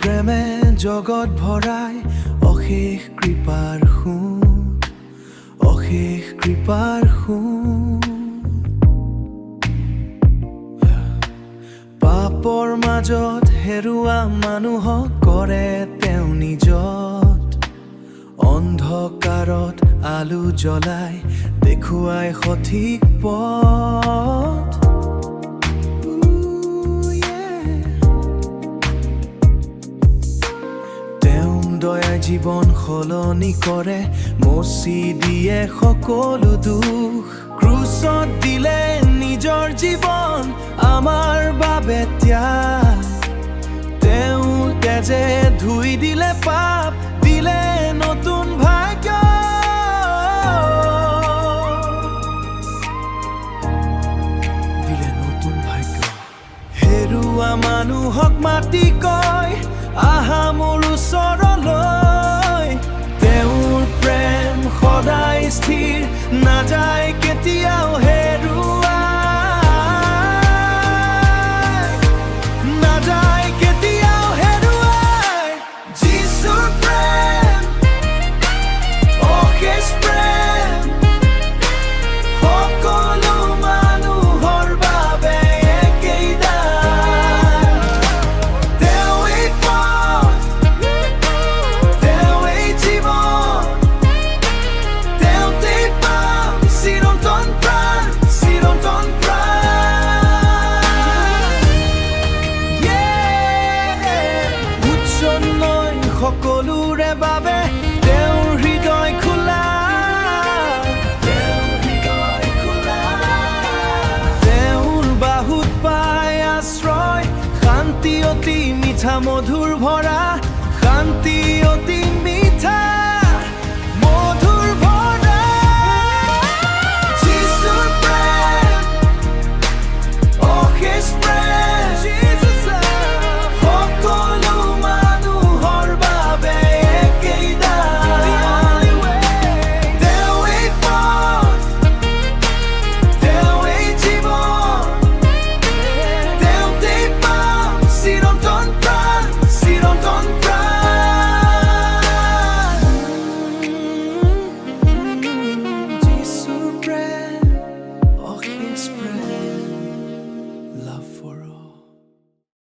প্ৰেমে জগত ভৰাই অশেষ কৃপাৰ সোঁত, অশেষ কৃপাৰ সোঁত। পাপৰ মাজত হেৰুৱা মানুহক কৰে তেওঁ নিজত, অন্ধকাৰত আলো জ্বলাই দেখুৱাই সঠিক পথ। তেওঁ দয়াই জীৱন সলনি কৰে, মচি দিয়ে সকলো দুখ। ক্ৰুচত দিলে নিজৰ জীৱন আমাৰ বাবে ত্যাগ, তেওঁ তেজে ধুই দিলে পাপ, দিলে নতুন ভাগ্য। দিলে নতুন ভাগ্য। হেৰুৱা মানুহক মাতি কয়, আহা মোৰ ওচৰলৈ। তেওঁৰ প্ৰেম সদায় স্থিৰ, নাযায় কেতিয়াও হেৰুৱাই, নাযায় কেতিয়াও হেৰুৱাই। যীশুৰ প্ৰেম অশেষ প্ৰেম, সকলো মানুহৰ বাবে একেই দান। তেওঁৱেই পথ, তেওঁৱেই জীৱন, তেওঁতেই পাম চিৰন্তন প্ৰাণ, চিৰন্তন প্ৰাণ। উচ্চ নয় সকলোৰে বাবে তেওঁৰ হৃদয় খোলা, তেওঁৰ হৃদয় খোলা। তেওঁৰ বাহুত পায় আশ্ৰয়, শান্তি অতি মিঠা মধুৰ ভৰা, শান্তি অতি মিঠা।